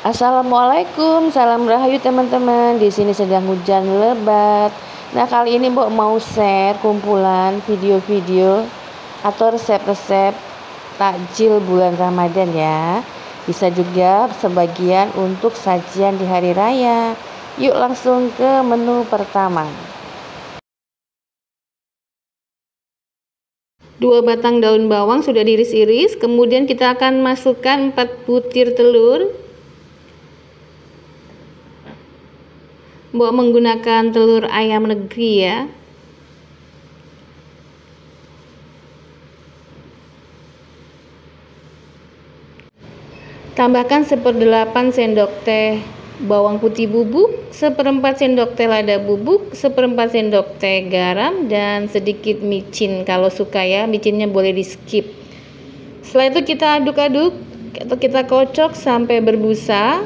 Assalamualaikum, salam rahayu teman-teman. Di sini sedang hujan lebat. Nah, kali ini Mbok mau share kumpulan video-video atau resep-resep takjil bulan Ramadan ya. Bisa juga sebagian untuk sajian di hari raya. Yuk langsung ke menu pertama. 2 batang daun bawang sudah diiris-iris, kemudian kita akan masukkan 4 butir telur. Mbok menggunakan telur ayam negeri ya. Tambahkan 1/8 sendok teh bawang putih bubuk, 1/4 sendok teh lada bubuk, 1/4 sendok teh garam, dan sedikit micin. Kalau suka ya, micinnya boleh di skip. Setelah itu kita aduk-aduk atau kita kocok sampai berbusa.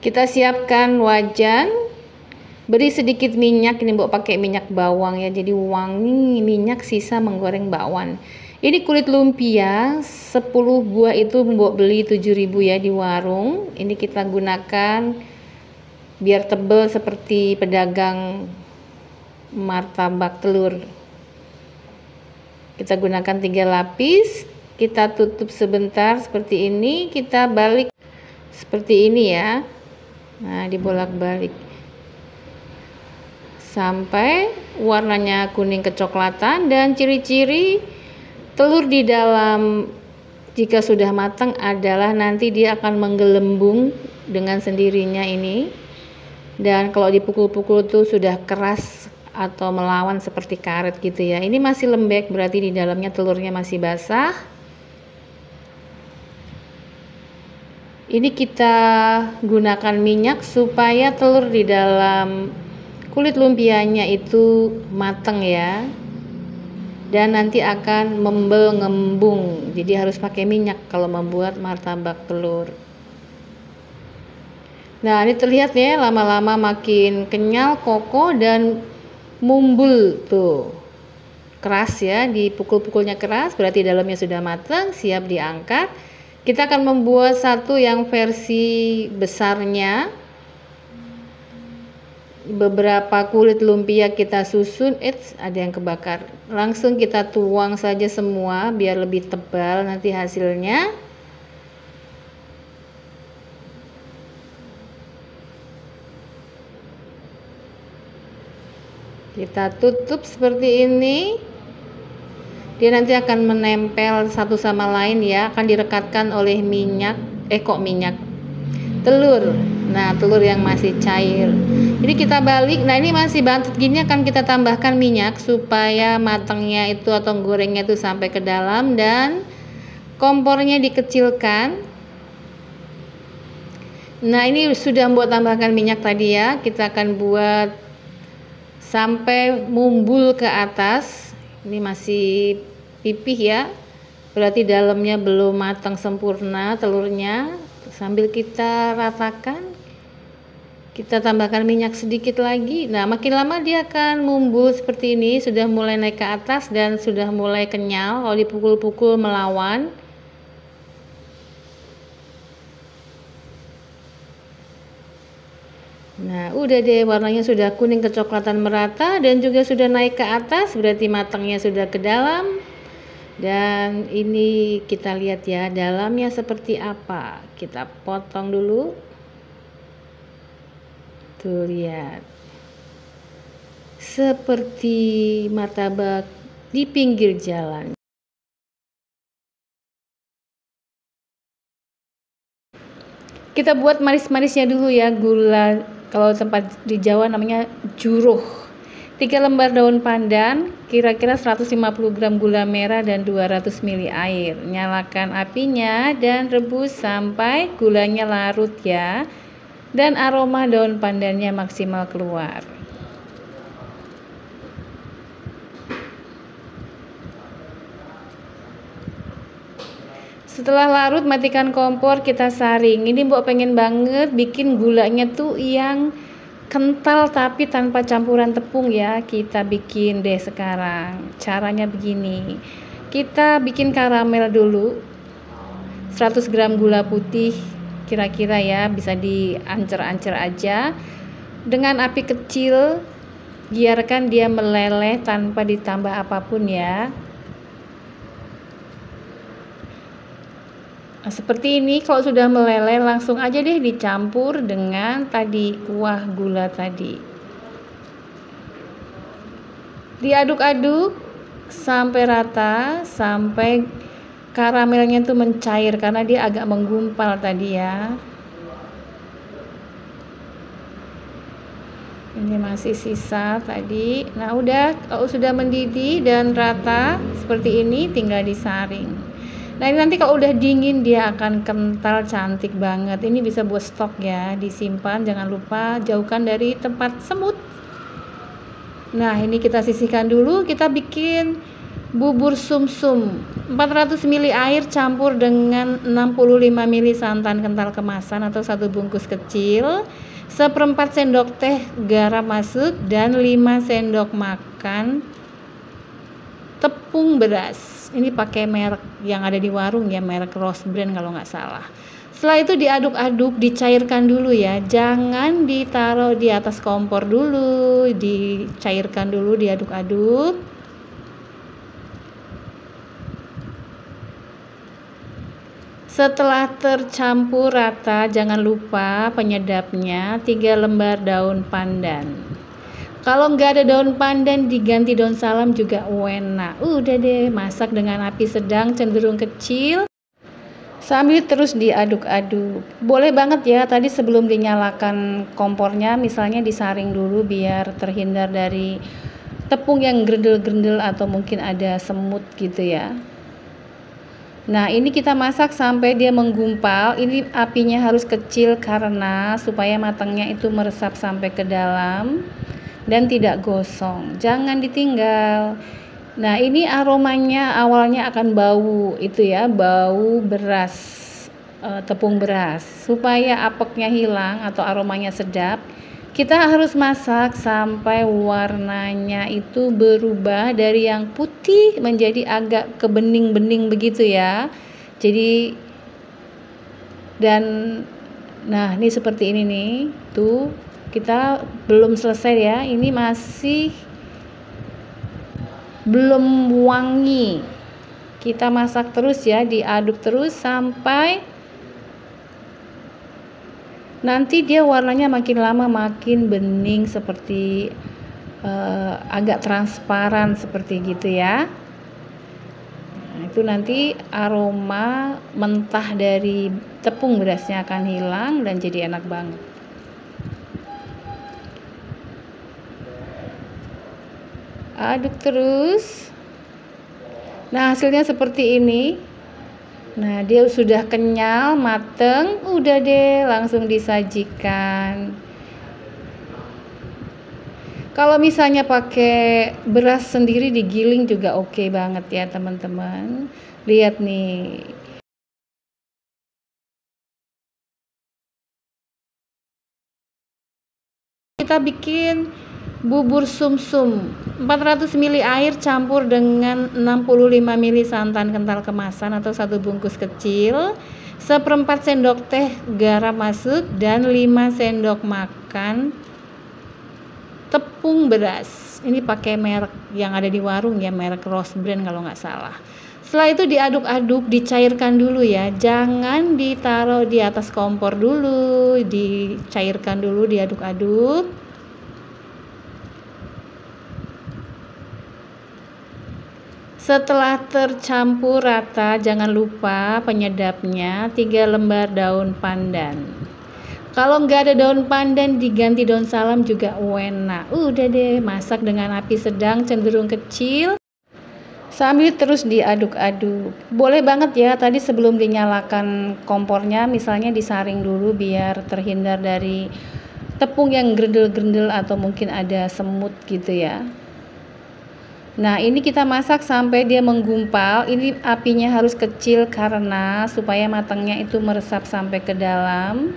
Kita siapkan wajan, beri sedikit minyak. Ini Mbok pakai minyak bawang ya, jadi wangi minyak sisa menggoreng bakwan. Ini kulit lumpia 10 buah itu Mbok beli 7.000 ya di warung. Ini kita gunakan biar tebal seperti pedagang martabak telur. Kita gunakan 3 lapis, kita tutup sebentar seperti ini, kita balik seperti ini ya. Nah, dibolak-balik sampai warnanya kuning kecoklatan. Dan ciri-ciri telur di dalam jika sudah matang adalah nanti dia akan menggelembung dengan sendirinya ini. Dan kalau dipukul-pukul tuh sudah keras atau melawan seperti karet gitu ya. Ini masih lembek, berarti di dalamnya telurnya masih basah. Ini kita gunakan minyak supaya telur di dalam kulit lumpianya itu matang ya. Dan nanti akan membel-ngembung. Jadi harus pakai minyak kalau membuat martabak telur. Nah, ini terlihat ya, lama-lama makin kenyal, kokoh, dan mumbul tuh. Keras ya, dipukul-pukulnya keras, berarti dalamnya sudah matang, siap diangkat. Kita akan membuat satu yang versi besarnya. Beberapa kulit lumpia kita susun, ada yang kebakar. Langsung kita tuang saja semua biar lebih tebal nanti hasilnya. Kita tutup seperti ini. Dia nanti akan menempel satu sama lain ya, akan direkatkan oleh minyak, telur. Nah, telur yang masih cair. Jadi kita balik. Nah, ini masih bantut gini akan kita tambahkan minyak supaya matangnya itu atau gorengnya itu sampai ke dalam, dan kompornya dikecilkan. Nah, ini sudah Mbok tambahkan minyak tadi ya. Kita akan buat sampai mumbul ke atas. Ini masih pipih ya, berarti dalamnya belum matang sempurna telurnya. Sambil kita ratakan, kita tambahkan minyak sedikit lagi. Nah, makin lama dia akan mumbul seperti ini, sudah mulai naik ke atas dan sudah mulai kenyal. Kalau dipukul-pukul melawan. Nah, udah deh, warnanya sudah kuning kecoklatan merata dan juga sudah naik ke atas, berarti matangnya sudah ke dalam. Dan ini kita lihat ya, dalamnya seperti apa. Kita potong dulu. Tuh, lihat. Seperti martabak di pinggir jalan. Kita buat manis-manisnya dulu ya, gula. Kalau tempat di Jawa namanya juruh. 3 lembar daun pandan, kira-kira 150 gram gula merah, dan 200 ml air. Nyalakan apinya dan rebus sampai gulanya larut ya. Dan aroma daun pandannya maksimal keluar. Setelah larut, matikan kompor, kita saring. Ini Mbok pengen banget bikin gulanya tuh yang kental tapi tanpa campuran tepung ya. Kita bikin deh sekarang. Caranya begini. Kita bikin karamel dulu. 100 gram gula putih kira-kira ya, bisa diancer-ancer aja dengan api kecil, biarkan dia meleleh tanpa ditambah apapun ya. Nah, seperti ini. Kalau sudah meleleh langsung aja deh dicampur dengan tadi kuah gula tadi. Diaduk-aduk sampai rata, sampai karamelnya tuh mencair karena dia agak menggumpal tadi ya. Ini masih sisa tadi. Nah, udah, kalau sudah mendidih dan rata seperti ini tinggal disaring. Nah, ini nanti kalau udah dingin dia akan kental, cantik banget. Ini bisa buat stok ya, disimpan. Jangan lupa jauhkan dari tempat semut. Nah, ini kita sisihkan dulu. Kita bikin bubur sumsum. 400 ml air campur dengan 65 ml santan kental kemasan atau 1 bungkus kecil. 1/4 sendok teh garam masuk dan 5 sendok makan tepung beras. Ini pakai merek yang ada di warung ya, merek Rose Brand kalau nggak salah. Setelah itu diaduk-aduk, dicairkan dulu ya, jangan ditaruh di atas kompor dulu, dicairkan dulu, diaduk-aduk. Setelah tercampur rata, jangan lupa penyedapnya 3 lembar daun pandan. Kalau nggak ada daun pandan, diganti daun salam juga enak. Udah deh, masak dengan api sedang cenderung kecil sambil terus diaduk-aduk. Boleh banget ya, tadi sebelum dinyalakan kompornya misalnya disaring dulu biar terhindar dari tepung yang gerendel-gerendel atau mungkin ada semut gitu ya. Nah, ini kita masak sampai dia menggumpal. Ini apinya harus kecil karena supaya matangnya itu meresap sampai ke dalam dan tidak gosong. Jangan ditinggal. Nah, ini aromanya awalnya akan bau itu ya, bau beras, tepung beras. Supaya apeknya hilang atau aromanya sedap, kita harus masak sampai warnanya itu berubah dari yang putih menjadi agak ke bening-bening begitu ya. Jadi nah, ini seperti ini nih. Tuh, kita belum selesai ya. Ini masih belum wangi. Kita masak terus ya, diaduk terus sampai nanti dia warnanya makin lama makin bening seperti agak transparan seperti gitu ya. Nah, itu nanti aroma mentah dari tepung berasnya akan hilang dan jadi enak banget. Aduk terus. Nah, hasilnya seperti ini. Nah, dia sudah kenyal, mateng, udah deh langsung disajikan. Kalau misalnya pakai beras sendiri digiling juga oke banget ya teman-teman. Lihat nih. Kita bikin bubur sumsum. 400 ml air campur dengan 65 ml santan kental kemasan atau 1 bungkus kecil. 1/4 sendok teh garam masuk dan 5 sendok makan tepung beras. Ini pakai merek yang ada di warung ya, merek Rose Brand kalau nggak salah. Setelah itu diaduk-aduk, dicairkan dulu ya, jangan ditaruh di atas kompor dulu, dicairkan dulu, diaduk-aduk. Setelah tercampur rata, jangan lupa penyedapnya 3 lembar daun pandan. Kalau nggak ada daun pandan, diganti daun salam juga enak. Udah deh, masak dengan api sedang cenderung kecil sambil terus diaduk-aduk. Boleh banget ya, tadi sebelum dinyalakan kompornya misalnya disaring dulu biar terhindar dari tepung yang gerendel-gerendel atau mungkin ada semut gitu ya. Nah, ini kita masak sampai dia menggumpal. Ini apinya harus kecil karena supaya matangnya itu meresap sampai ke dalam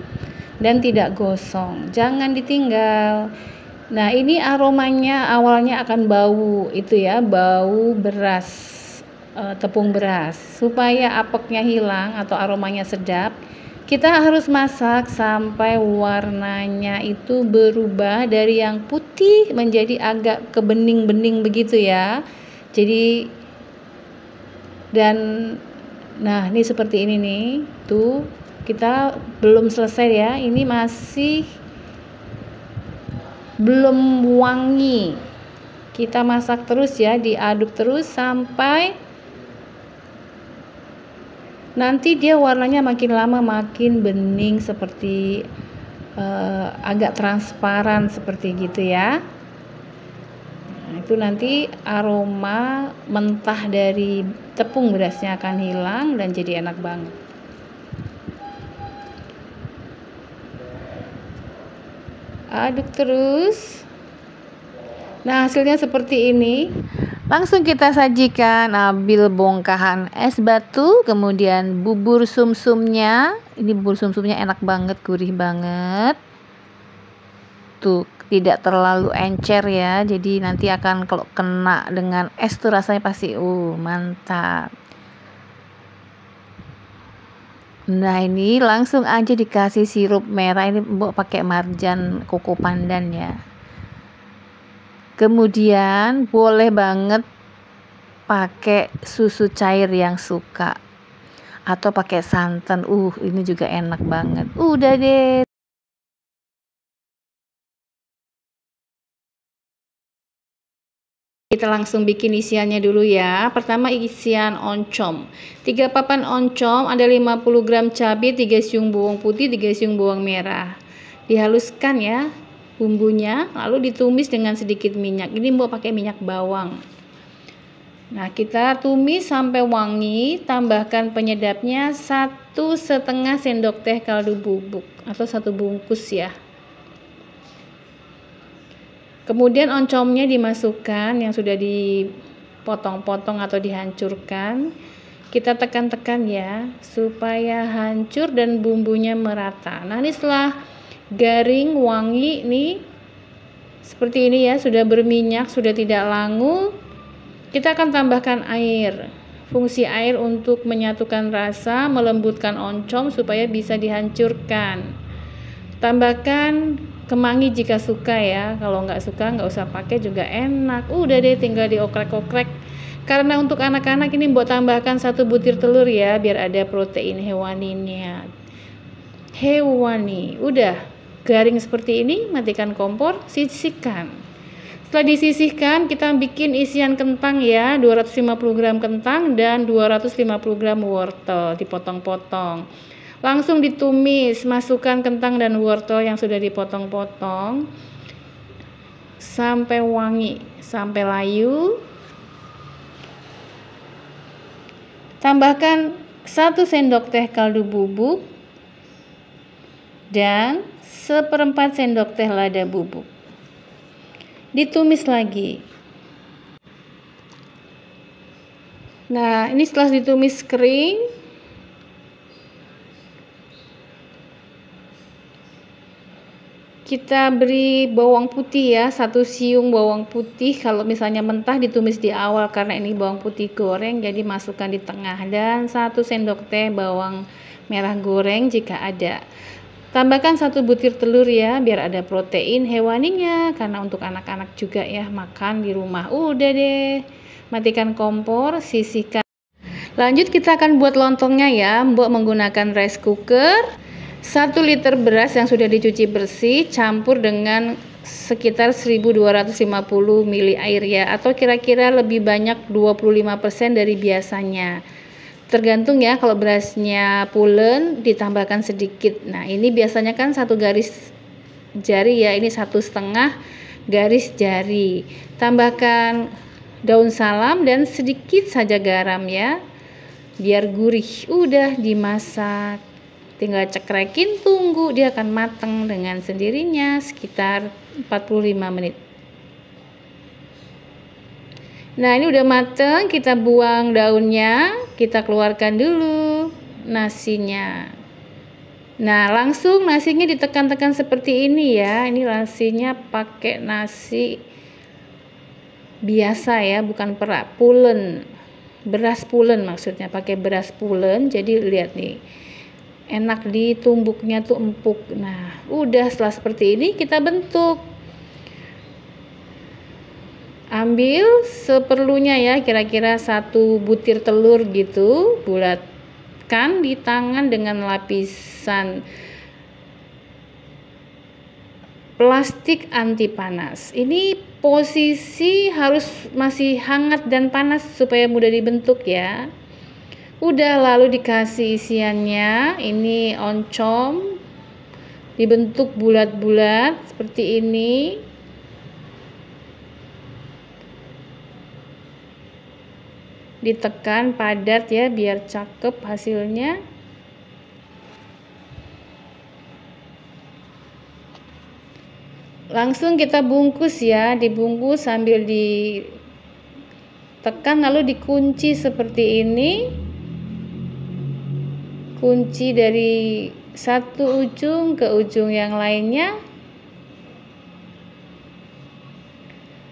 dan tidak gosong. Jangan ditinggal. Nah, ini aromanya awalnya akan bau itu ya, bau beras, tepung beras. Supaya apeknya hilang atau aromanya sedap, kita harus masak sampai warnanya itu berubah dari yang putih menjadi agak ke bening-bening begitu ya. Jadi nah ini seperti ini nih, tuh kita belum selesai ya, ini masih belum wangi. Kita masak terus ya, diaduk terus sampai nanti dia warnanya makin lama makin bening, seperti agak transparan seperti gitu ya. Nah, itu nanti aroma mentah dari tepung berasnya akan hilang dan jadi enak banget. Aduk terus. Nah, hasilnya seperti ini. Langsung kita sajikan, ambil bongkahan es batu, kemudian bubur sumsumnya. Ini bubur sumsumnya enak banget, gurih banget. Tuh, tidak terlalu encer ya. Jadi nanti akan kalau kena dengan es tuh rasanya pasti mantap. Nah, ini langsung aja dikasih sirup merah. Ini Mbok pakai marjan koko pandan ya. Kemudian boleh banget pakai susu cair yang suka atau pakai santan. Ini juga enak banget. Udah deh. Kita langsung bikin isiannya dulu ya. Pertama isian oncom. 3 papan oncom, ada 50 gram cabai, 3 siung bawang putih, 3 siung bawang merah. Dihaluskan ya bumbunya, lalu ditumis dengan sedikit minyak. Ini mau pakai minyak bawang. Nah, kita tumis sampai wangi, tambahkan penyedapnya 1,5 sendok teh kaldu bubuk atau 1 bungkus ya. Kemudian oncomnya dimasukkan yang sudah dipotong-potong atau dihancurkan. Kita tekan-tekan ya supaya hancur dan bumbunya merata. Nah, ini setelah garing wangi nih seperti ini ya, sudah berminyak, sudah tidak langu, kita akan tambahkan air. Fungsi air untuk menyatukan rasa, melembutkan oncom supaya bisa dihancurkan. Tambahkan kemangi jika suka ya, kalau nggak suka nggak usah pakai juga enak. Udah deh, tinggal diokrek-okrek. Karena untuk anak-anak ini buat tambahkan 1 butir telur ya, biar ada protein hewaninya. Udah garing seperti ini, matikan kompor, sisihkan. Setelah disisihkan, kita bikin isian kentang ya, 250 gram kentang dan 250 gram wortel dipotong-potong. Langsung ditumis, masukkan kentang dan wortel yang sudah dipotong-potong sampai wangi, sampai layu. Tambahkan 1 sendok teh kaldu bubuk dan 1/4 sendok teh lada bubuk. Ditumis lagi. Nah, ini setelah ditumis kering, kita beri bawang putih ya, 1 siung bawang putih. Kalau misalnya mentah ditumis di awal, karena ini bawang putih goreng jadi masukkan di tengah, dan 1 sendok teh bawang merah goreng jika ada. Tambahkan 1 butir telur ya, biar ada protein hewaninya, karena untuk anak-anak juga ya makan di rumah. Udah deh, matikan kompor, sisihkan. Lanjut kita akan buat lontongnya ya. Mbok menggunakan rice cooker. 1 liter beras yang sudah dicuci bersih, campur dengan sekitar 1250 ml air ya, atau kira-kira lebih banyak 25% dari biasanya. Tergantung ya, kalau berasnya pulen ditambahkan sedikit. Nah, ini biasanya kan 1 garis jari ya, ini 1,5 garis jari. Tambahkan daun salam dan sedikit saja garam ya, biar gurih. Udah dimasak, tinggal cekrekin, tunggu dia akan matang dengan sendirinya sekitar 45 menit. Nah, ini udah mateng, kita buang daunnya, kita keluarkan dulu nasinya. Nah, langsung nasinya ditekan-tekan seperti ini ya. Ini nasinya pakai nasi biasa ya, bukan perak, pulen. beras pulen, maksudnya pakai beras pulen. Jadi lihat nih, enak ditumbuknya tuh empuk. Nah udah, setelah seperti ini kita bentuk. Ambil seperlunya ya, kira-kira 1 butir telur gitu, bulatkan di tangan dengan lapisan plastik anti panas. Ini posisi harus masih hangat dan panas supaya mudah dibentuk ya. Udah, lalu dikasih isiannya. Ini oncom dibentuk bulat-bulat seperti ini. Ditekan padat ya biar cakep hasilnya. Langsung kita bungkus ya, dibungkus sambil ditekan lalu dikunci seperti ini. Kunci dari satu ujung ke ujung yang lainnya,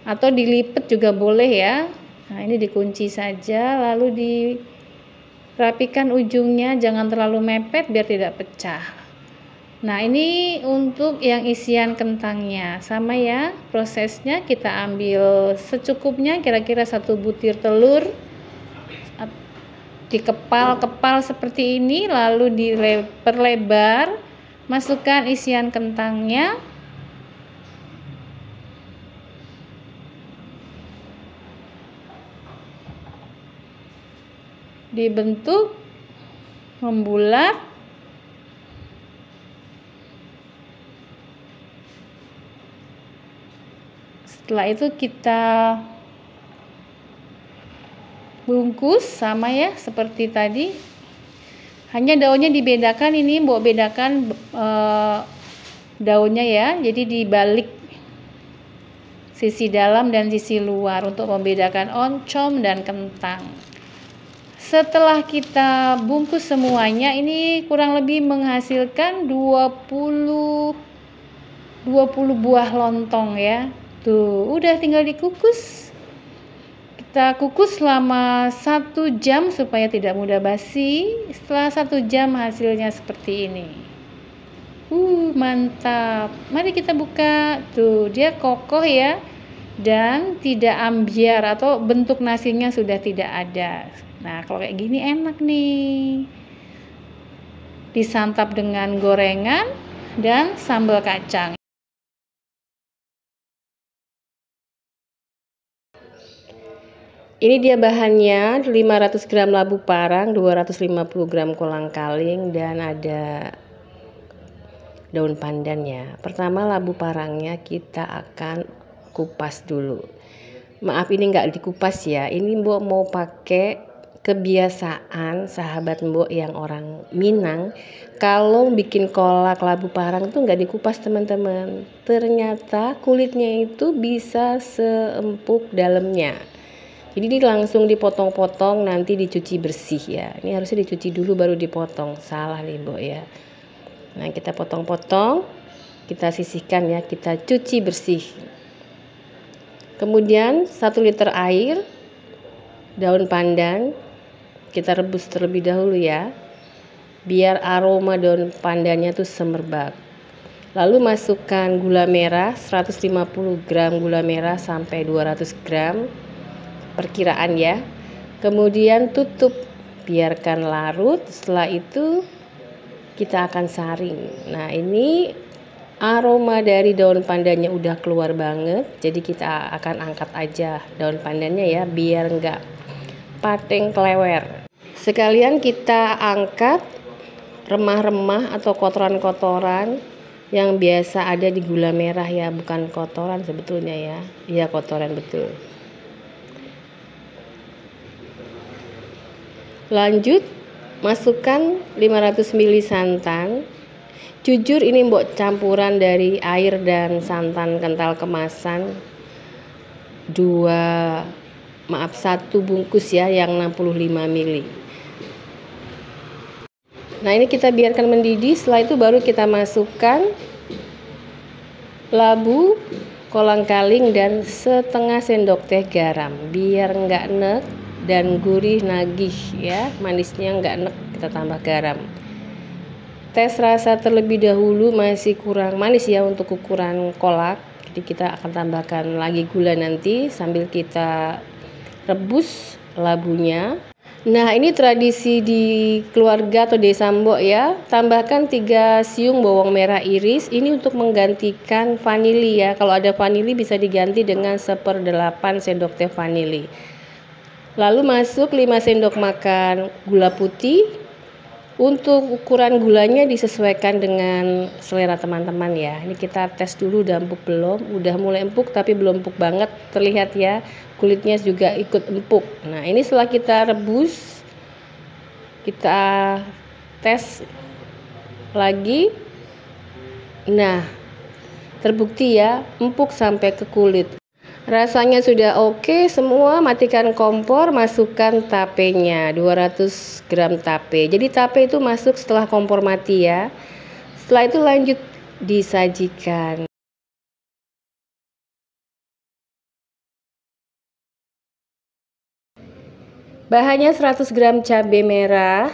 atau dilipat juga boleh ya. Nah ini dikunci saja, lalu dirapikan ujungnya, jangan terlalu mepet biar tidak pecah. Nah ini untuk yang isian kentangnya, sama ya prosesnya. Kita ambil secukupnya, kira-kira 1 butir telur, dikepal-kepal seperti ini, lalu diperlebar, masukkan isian kentangnya. Dibentuk membulat. Setelah itu kita bungkus sama ya seperti tadi. Hanya daunnya dibedakan, ini Mbok bedakan daunnya ya. Jadi dibalik sisi dalam dan sisi luar untuk membedakan oncom dan kentang. Setelah kita bungkus semuanya, ini kurang lebih menghasilkan 20 buah lontong ya. Tuh, udah tinggal dikukus. Kita kukus selama 1 jam supaya tidak mudah basi. Setelah 1 jam hasilnya seperti ini. Mantap. Mari kita buka. Tuh, dia kokoh ya. Dan tidak ambyar atau bentuk nasinya sudah tidak ada. Nah kalau kayak gini enak nih, disantap dengan gorengan dan sambal kacang. Ini dia bahannya, 500 gram labu parang, 250 gram kolang-kaling, dan ada daun pandan ya. Pertama labu parangnya kita akan kupas dulu. Maaf ini nggak dikupas ya, ini Mbok mau pakai kebiasaan sahabat Mbok yang orang Minang. Kalau bikin kolak labu parang tuh nggak dikupas teman-teman. Ternyata kulitnya itu bisa seempuk dalamnya. Jadi ini langsung dipotong-potong, nanti dicuci bersih ya. Ini harusnya dicuci dulu baru dipotong. Salah nih Mbok ya. Nah kita potong-potong, kita sisihkan ya, kita cuci bersih. Kemudian 1 liter air, daun pandan, kita rebus terlebih dahulu ya, biar aroma daun pandannya tuh semerbak. Lalu masukkan gula merah, 150 gram gula merah sampai 200 gram, perkiraan ya. Kemudian tutup, biarkan larut. Setelah itu kita akan saring. Nah ini aroma dari daun pandannya udah keluar banget, jadi kita akan angkat aja daun pandannya ya, biar enggak pateng kelewer. Sekalian kita angkat remah-remah atau kotoran-kotoran yang biasa ada di gula merah ya, bukan kotoran sebetulnya ya. Iya kotoran betul. Lanjut masukkan 500 ml santan. Jujur ini Mbok campuran dari air dan santan kental kemasan 1 bungkus ya, yang 65 ml. Nah ini kita biarkan mendidih. Setelah itu baru kita masukkan labu, kolang kaling, dan setengah sendok teh garam biar enggak enek dan gurih nagih ya, manisnya nggak enek, kita tambah garam. Tes rasa terlebih dahulu, masih kurang manis ya untuk ukuran kolak, jadi kita akan tambahkan lagi gula nanti sambil kita rebus labunya. Nah, ini tradisi di keluarga atau desa Mbok ya. Tambahkan 3 siung bawang merah iris. Ini untuk menggantikan vanili ya. Kalau ada vanili bisa diganti dengan 1/8 sendok teh vanili. Lalu masuk 5 sendok makan gula putih. Untuk ukuran gulanya disesuaikan dengan selera teman-teman ya. Ini kita tes dulu udah empuk belum. Udah mulai empuk tapi belum empuk banget, terlihat ya. Kulitnya juga ikut empuk. Nah, ini setelah kita rebus, kita tes lagi. Nah, terbukti ya, empuk sampai ke kulit. Rasanya sudah oke semua. Matikan kompor, masukkan tapenya, 200 gram tape. Jadi tape itu masuk setelah kompor mati ya. Setelah itu lanjut disajikan. Bahannya 100 gram cabai merah,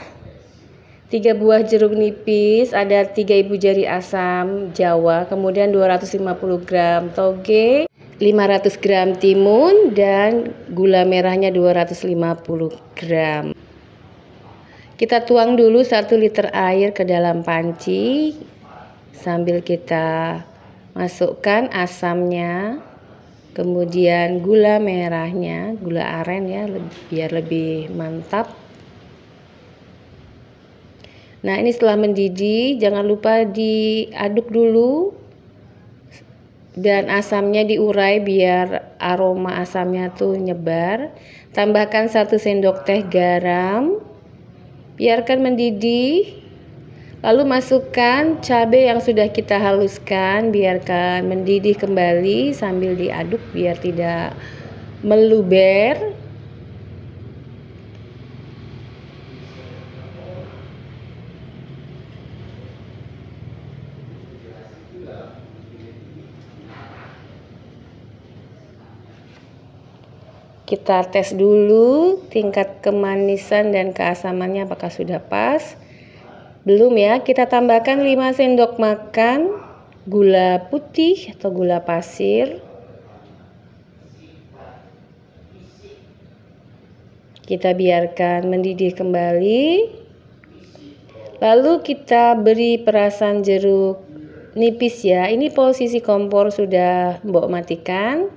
3 buah jeruk nipis, ada 3 ibu jari asam jawa, kemudian 250 gram toge, 500 gram timun, dan gula merahnya 250 gram. Kita tuang dulu 1 liter air ke dalam panci sambil kita masukkan asamnya, kemudian gula merahnya, gula aren ya, biar lebih mantap. Nah, ini setelah mendidih jangan lupa diaduk dulu dan asamnya diurai biar aroma asamnya tuh nyebar. Tambahkan 1 sendok teh garam, biarkan mendidih. Lalu masukkan cabai yang sudah kita haluskan, biarkan mendidih kembali sambil diaduk biar tidak meluber. Kita tes dulu tingkat kemanisan dan keasamannya apakah sudah pas. Belum ya, kita tambahkan 5 sendok makan gula putih atau gula pasir. Kita biarkan mendidih kembali. Lalu kita beri perasan jeruk nipis ya. Ini posisi kompor sudah Mbok matikan.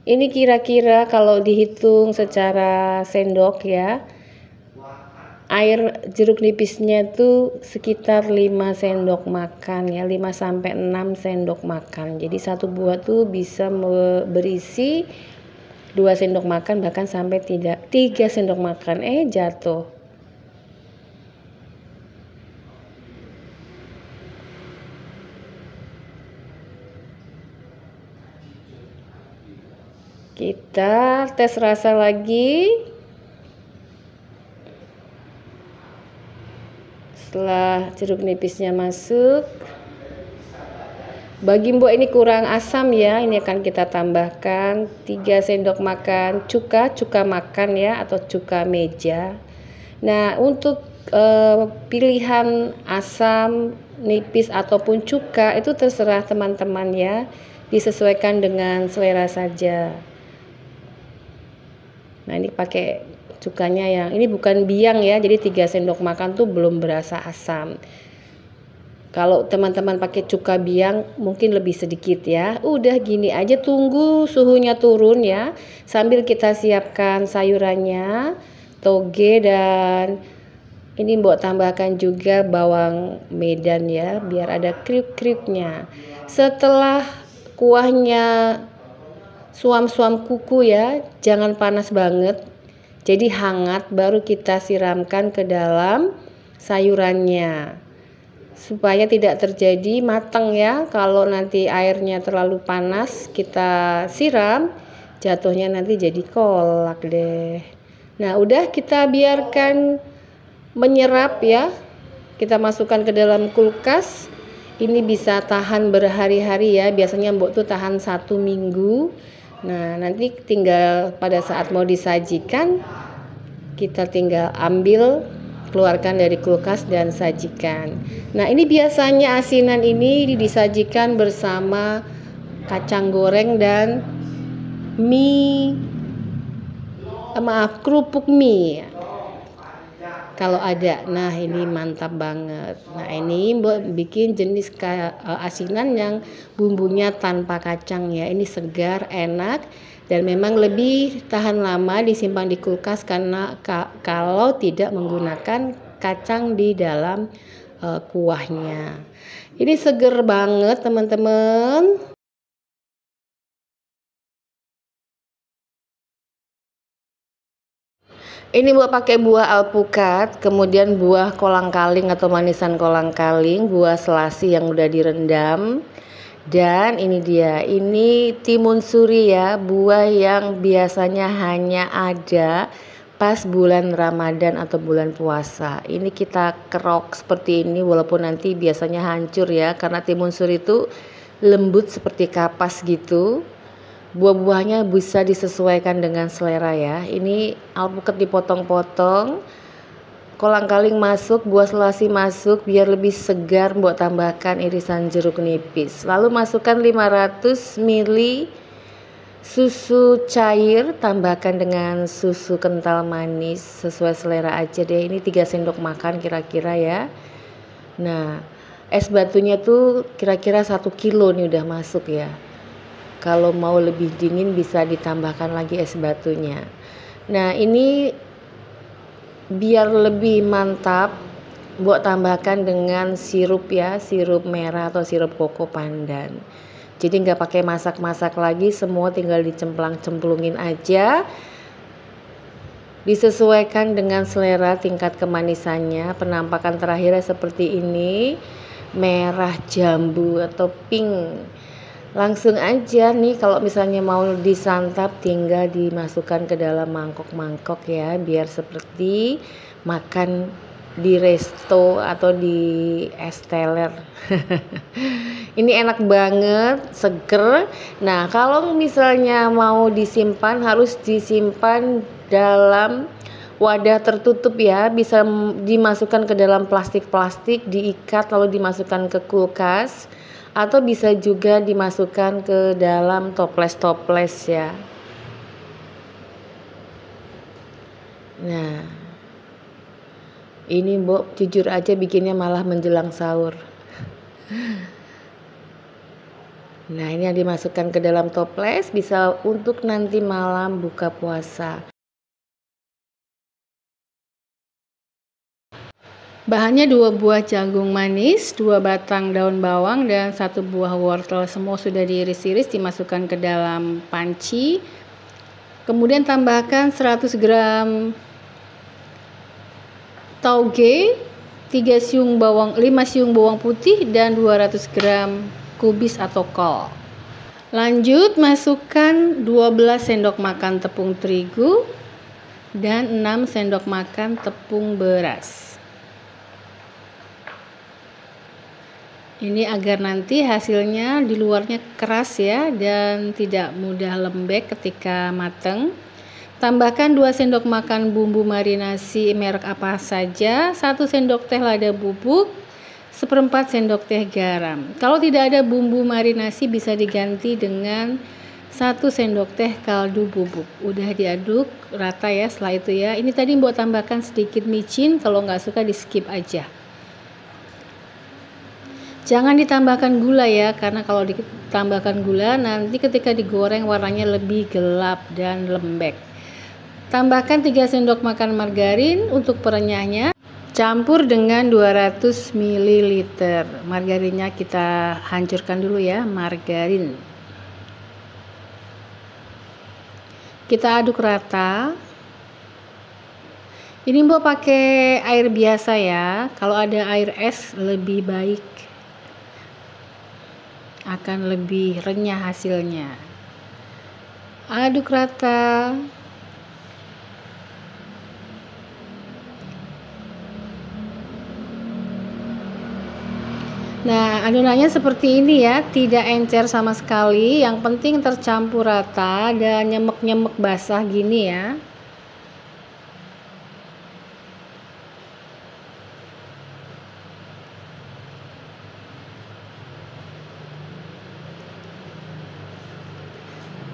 Ini kira-kira kalau dihitung secara sendok ya, air jeruk nipisnya tuh sekitar 5 sendok makan ya, 5 sampai 6 sendok makan. Jadi satu buah tuh bisa berisi 2 sendok makan, bahkan sampai 3 sendok makan. Jatuh. Kita tes rasa lagi. Setelah jeruk nipisnya masuk, bagi Mbok ini kurang asam ya, ini akan kita tambahkan 3 sendok makan cuka makan ya, atau cuka meja. Nah, untuk pilihan asam nipis ataupun cuka itu terserah teman-teman ya, disesuaikan dengan selera saja. Nah, ini pakai cukanya yang ini bukan biang ya, jadi 3 sendok makan tuh belum berasa asam. Kalau teman-teman pakai cuka biang mungkin lebih sedikit ya. Udah gini aja, tunggu suhunya turun ya, sambil kita siapkan sayurannya, toge, dan ini Mbok tambahkan juga bawang medan ya, biar ada kriuk-kriuknya. Setelah kuahnya suam-suam kuku ya, jangan panas banget, jadi hangat, baru kita siramkan ke dalam sayurannya supaya tidak terjadi matang ya. Kalau nanti airnya terlalu panas kita siram, jatuhnya nanti jadi kolak deh. Nah, udah kita biarkan menyerap ya, kita masukkan ke dalam kulkas. Ini bisa tahan berhari-hari ya, biasanya Mbok tuh tahan 1 minggu. Nah, nanti tinggal pada saat mau disajikan, kita tinggal ambil, keluarkan dari kulkas dan sajikan. Nah, ini biasanya asinan ini disajikan bersama kacang goreng dan mie, kerupuk mie kalau ada. Nah, ini mantap banget. Nah, ini Mbok bikin jenis asinan yang bumbunya tanpa kacang ya. Ini segar, enak, dan memang lebih tahan lama disimpan di kulkas karena kalau tidak menggunakan kacang di dalam kuahnya. Ini seger banget teman-teman. Ini buat pakai buah alpukat, kemudian buah kolang-kaling atau manisan kolang-kaling, buah selasi yang udah direndam. Dan ini dia, ini timun suri ya, buah yang biasanya hanya ada pas bulan Ramadan atau bulan puasa. Ini kita kerok seperti ini walaupun nanti biasanya hancur ya, karena timun suri itu lembut seperti kapas gitu. Buah-buahnya bisa disesuaikan dengan selera ya. Ini alpukat dipotong-potong, kolang-kaling masuk, buah selasi masuk biar lebih segar. Buat tambahkan irisan jeruk nipis. Lalu masukkan 500 ml susu cair, tambahkan dengan susu kental manis sesuai selera aja deh. Ini 3 sendok makan kira-kira ya. Nah, es batunya tuh kira-kira 1 kilo nih udah masuk ya. Kalau mau lebih dingin bisa ditambahkan lagi es batunya. Nah, ini biar lebih mantap, buat tambahkan dengan sirup ya, sirup merah atau sirup koko pandan. Jadi nggak pakai masak-masak lagi, semua tinggal dicemplang-cemplungin aja. Disesuaikan dengan selera tingkat kemanisannya. Penampakan terakhirnya seperti ini, merah jambu atau pink. Langsung aja nih kalau misalnya mau disantap tinggal dimasukkan ke dalam mangkok-mangkok ya, biar seperti makan di resto atau di es teler. Ini enak banget, seger. Nah, kalau misalnya mau disimpan harus disimpan dalam wadah tertutup ya, bisa dimasukkan ke dalam plastik-plastik, diikat lalu dimasukkan ke kulkas. Atau bisa juga dimasukkan ke dalam toples-toples ya. Nah, ini Mbok jujur aja bikinnya malah menjelang sahur. Nah, ini yang dimasukkan ke dalam toples bisa untuk nanti malam buka puasa. Bahannya 2 buah jagung manis, 2 batang daun bawang, dan 1 buah wortel. Semua sudah diiris-iris, dimasukkan ke dalam panci. Kemudian tambahkan 100 gram tauge, 5 siung bawang putih, dan 200 gram kubis atau kol. Lanjut masukkan 12 sendok makan tepung terigu dan 6 sendok makan tepung beras. Ini agar nanti hasilnya di luarnya keras ya dan tidak mudah lembek ketika mateng. Tambahkan 2 sendok makan bumbu marinasi merek apa saja, 1 sendok teh lada bubuk, 1/4 sendok teh garam. Kalau tidak ada bumbu marinasi bisa diganti dengan 1 sendok teh kaldu bubuk. Udah diaduk rata ya setelah itu ya. Ini tadi buat tambahkan sedikit micin, kalau nggak suka di skip aja. Jangan ditambahkan gula ya, karena kalau ditambahkan gula nanti ketika digoreng warnanya lebih gelap dan lembek. Tambahkan 3 sendok makan margarin untuk perenyahnya. Campur dengan 200 ml. Margarinnya kita hancurkan dulu ya, margarin. Kita aduk rata. Ini Mbok pakai air biasa ya. Kalau ada air es lebih baik, akan lebih renyah hasilnya. Aduk rata. Nah, adonannya seperti ini ya, tidak encer sama sekali. Yang penting tercampur rata dan nyemek-nyemek basah gini ya.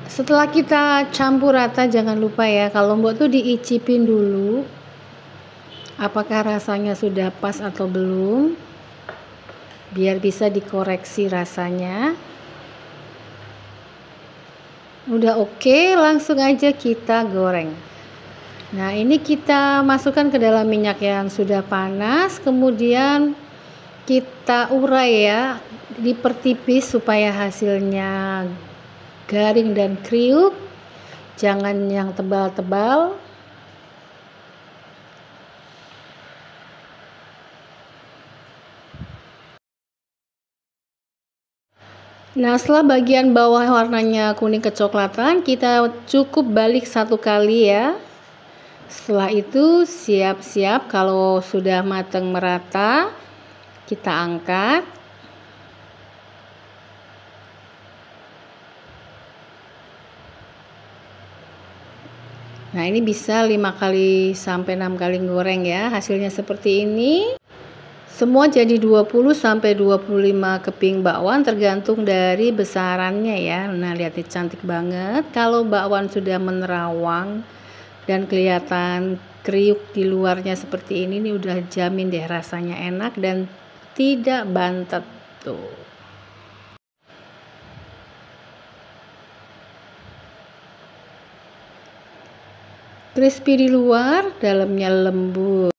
Setelah kita campur rata, jangan lupa ya, kalau mbok tuh diicipin dulu apakah rasanya sudah pas atau belum, biar bisa dikoreksi rasanya. Udah oke, langsung aja kita goreng. Nah, ini kita masukkan ke dalam minyak yang sudah panas, kemudian kita urai ya, dipertipis supaya hasilnya garing dan kriuk, jangan yang tebal-tebal. Nah, setelah bagian bawah warnanya kuning kecoklatan, kita cukup balik satu kali ya. Setelah itu siap-siap, kalau sudah matang merata kita angkat. Nah, ini bisa 5 kali sampai 6 kali goreng ya. Hasilnya seperti ini. Semua jadi 20 sampai 25 keping bakwan tergantung dari besarannya ya. Nah, lihat nih, cantik banget. Kalau bakwan sudah menerawang dan kelihatan kriuk di luarnya seperti ini, udah jamin deh rasanya enak dan tidak bantet tuh. Crispy di luar, dalamnya lembut.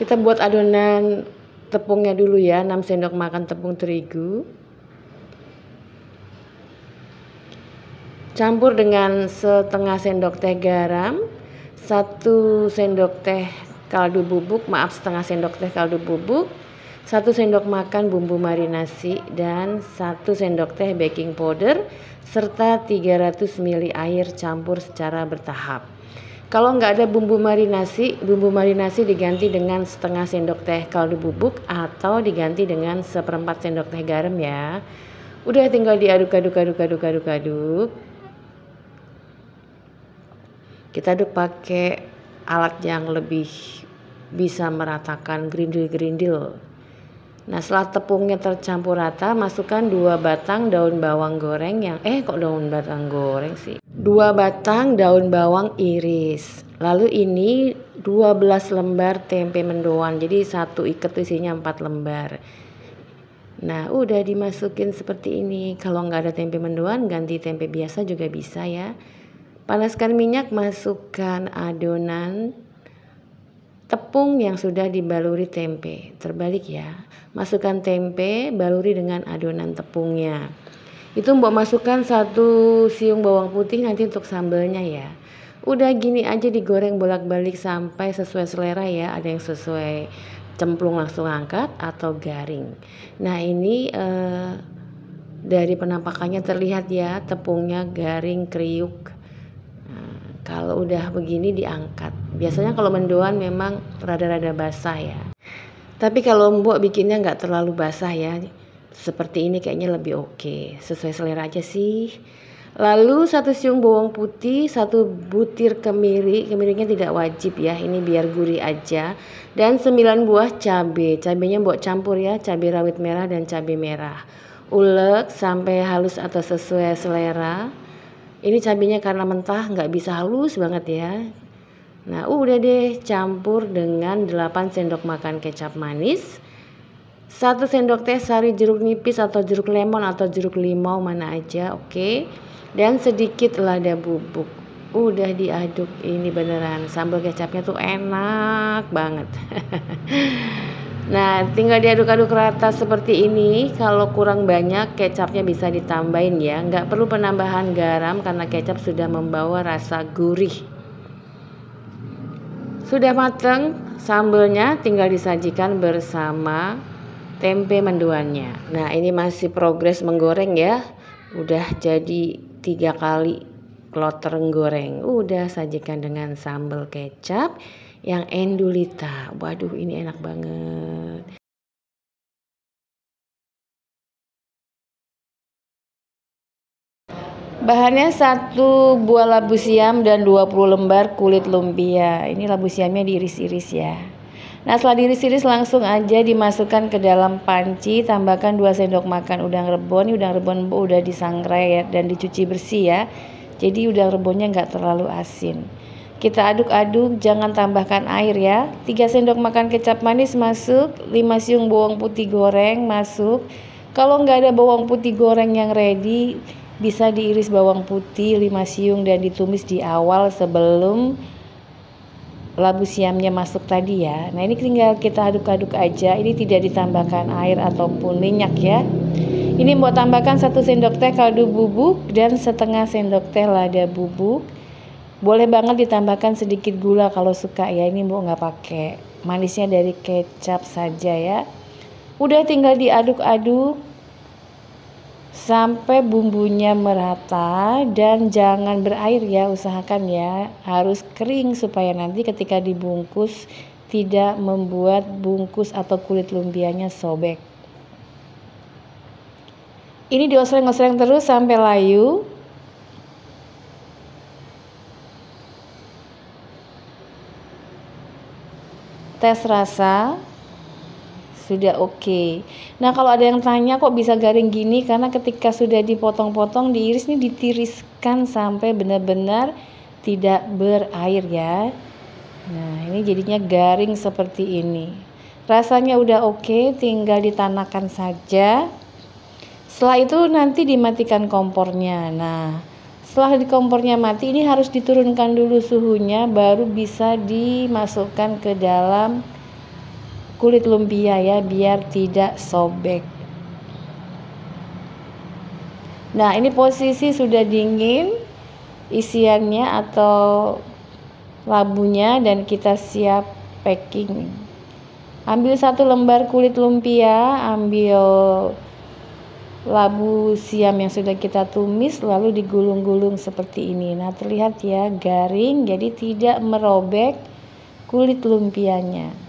Kita buat adonan tepungnya dulu ya, 6 sendok makan tepung terigu. Campur dengan setengah sendok teh garam, 1 sendok teh kaldu bubuk, setengah sendok teh kaldu bubuk, 1 sendok makan bumbu marinasi, dan 1 sendok teh baking powder, serta 300 ml air, campur secara bertahap. Kalau nggak ada bumbu marinasi diganti dengan setengah sendok teh kaldu bubuk atau diganti dengan 1/4 sendok teh garam ya. Udah tinggal diaduk. Kita aduk pakai alat yang lebih bisa meratakan, gerindil. Nah, setelah tepungnya tercampur rata, masukkan 2 batang daun bawang goreng yang kok daun batang goreng sih? 2 batang daun bawang iris. Lalu ini 12 lembar tempe mendoan. Jadi satu ikat isinya 4 lembar. Nah, udah dimasukin seperti ini. Kalau nggak ada tempe mendoan, ganti tempe biasa juga bisa ya. Panaskan minyak, masukkan adonan tepung yang sudah dibaluri tempe. Terbalik ya. Masukkan tempe, baluri dengan adonan tepungnya. Itu mbok masukkan 1 siung bawang putih nanti untuk sambelnya ya. Udah gini aja digoreng bolak-balik sampai sesuai selera ya. Ada yang sesuai cemplung langsung angkat atau garing. Nah, ini dari penampakannya terlihat ya, tepungnya garing, kriuk. Kalau udah begini diangkat. Biasanya kalau mendoan memang rada-rada basah ya. Tapi kalau mbok bikinnya nggak terlalu basah ya. Seperti ini kayaknya lebih oke. Sesuai selera aja sih. Lalu 1 siung bawang putih, 1 butir kemiri. Kemirinya tidak wajib ya. Ini biar gurih aja. Dan 9 buah cabai. Cabainya mbok campur ya. Cabai rawit merah dan cabai merah. Ulek sampai halus atau sesuai selera. Ini cabenya karena mentah nggak bisa halus banget ya. Nah, udah deh, campur dengan 8 sendok makan kecap manis, 1 sendok teh sari jeruk nipis atau jeruk lemon atau jeruk limau mana aja, oke. Dan sedikit lada bubuk. Udah diaduk, ini beneran sambal kecapnya tuh enak banget. Nah, tinggal diaduk-aduk rata seperti ini. Kalau kurang banyak kecapnya bisa ditambahin ya. Nggak perlu penambahan garam karena kecap sudah membawa rasa gurih. Sudah matang sambelnya, tinggal disajikan bersama tempe mendoannya. Nah, ini masih progres menggoreng ya. Udah jadi 3 kali kloter goreng. Udah sajikan dengan sambal kecap yang endulita. Waduh, ini enak banget. Bahannya 1 buah labu siam dan 20 lembar kulit lumpia. Ini labu siamnya diiris-iris ya. Nah, setelah diiris-iris langsung aja dimasukkan ke dalam panci. Tambahkan 2 sendok makan udang rebon. Ini udang rebon udah disangrai ya dan dicuci bersih ya. Jadi udang rebonnya nggak terlalu asin. Kita aduk-aduk, jangan tambahkan air ya. 3 sendok makan kecap manis masuk. 5 siung bawang putih goreng masuk. Kalau nggak ada bawang putih goreng yang ready, bisa diiris bawang putih 5 siung dan ditumis di awal sebelum labu siamnya masuk tadi ya. Nah, ini tinggal kita aduk-aduk aja. Ini tidak ditambahkan air ataupun minyak ya. Ini mau tambahkan 1 sendok teh kaldu bubuk dan setengah sendok teh lada bubuk. Boleh banget ditambahkan sedikit gula kalau suka ya. Ini mau nggak pakai, manisnya dari kecap saja ya. Udah tinggal diaduk-aduk sampai bumbunya merata dan jangan berair ya, usahakan ya, harus kering supaya nanti ketika dibungkus tidak membuat bungkus atau kulit lumpianya sobek. Ini diosreng-osreng terus sampai layu. Tes rasa sudah oke. Nah, kalau ada yang tanya kok bisa garing gini, karena ketika sudah dipotong-potong, diiris nih ditiriskan sampai benar-benar tidak berair ya. Nah, ini jadinya garing seperti ini. Rasanya udah oke, tinggal ditanamkan saja. Setelah itu nanti dimatikan kompornya. Nah, setelah di kompornya mati, ini harus diturunkan dulu suhunya, baru bisa dimasukkan ke dalam kulit lumpia ya, biar tidak sobek. Nah, ini posisi sudah dingin isiannya atau labunya dan kita siap packing. Ambil 1 lembar kulit lumpia, ambil labu siam yang sudah kita tumis, lalu digulung-gulung seperti ini. Nah, terlihat ya garing, jadi tidak merobek kulit lumpianya.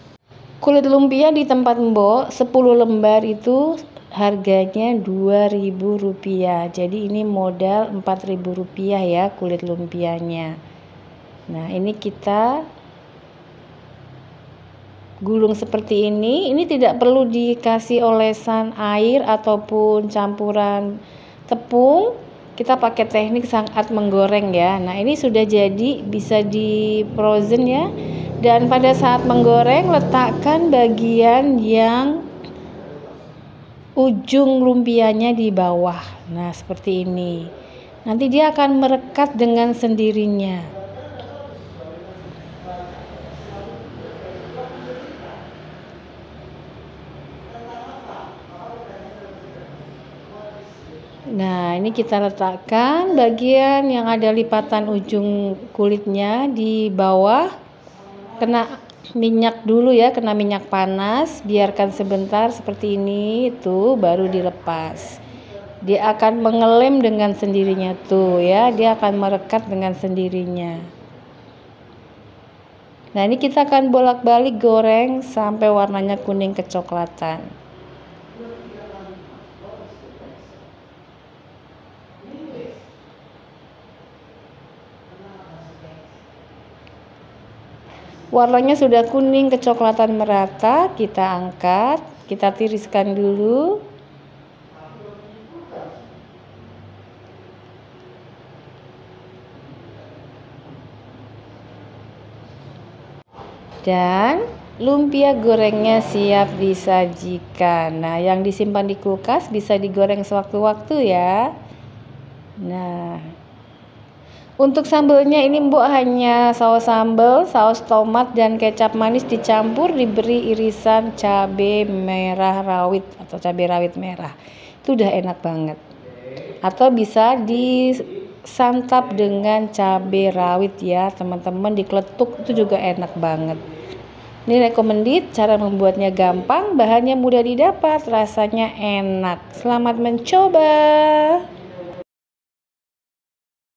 Kulit lumpia di tempat Mbok 10 lembar itu harganya Rp2.000. Jadi ini modal Rp4.000 ya kulit lumpianya. Nah, ini kita gulung seperti ini. Ini tidak perlu dikasih olesan air ataupun campuran tepung. Kita pakai teknik sangat menggoreng ya. Nah, ini sudah jadi, bisa di frozen ya. Dan pada saat menggoreng, letakkan bagian yang ujung lumpianya di bawah. Nah, seperti ini. Nanti dia akan merekat dengan sendirinya. Nah, ini kita letakkan bagian yang ada lipatan ujung kulitnya di bawah. Kena minyak dulu ya, kena minyak panas, biarkan sebentar seperti ini, itu baru dilepas. Dia akan mengelem dengan sendirinya tuh ya, dia akan merekat dengan sendirinya. Nah, ini kita akan bolak-balik goreng sampai warnanya kuning kecoklatan. Warnanya sudah kuning kecoklatan merata, kita angkat, kita tiriskan dulu. Dan lumpia gorengnya siap disajikan. Nah, yang disimpan di kulkas bisa digoreng sewaktu-waktu ya. Nah, untuk sambelnya ini Mbok hanya saus sambal, saus tomat dan kecap manis dicampur, diberi irisan cabai merah rawit atau cabai rawit merah. Itu udah enak banget. Atau bisa disantap dengan cabai rawit ya, teman-teman, dikeletuk itu juga enak banget. Ini recommended, cara membuatnya gampang, bahannya mudah didapat, rasanya enak. Selamat mencoba.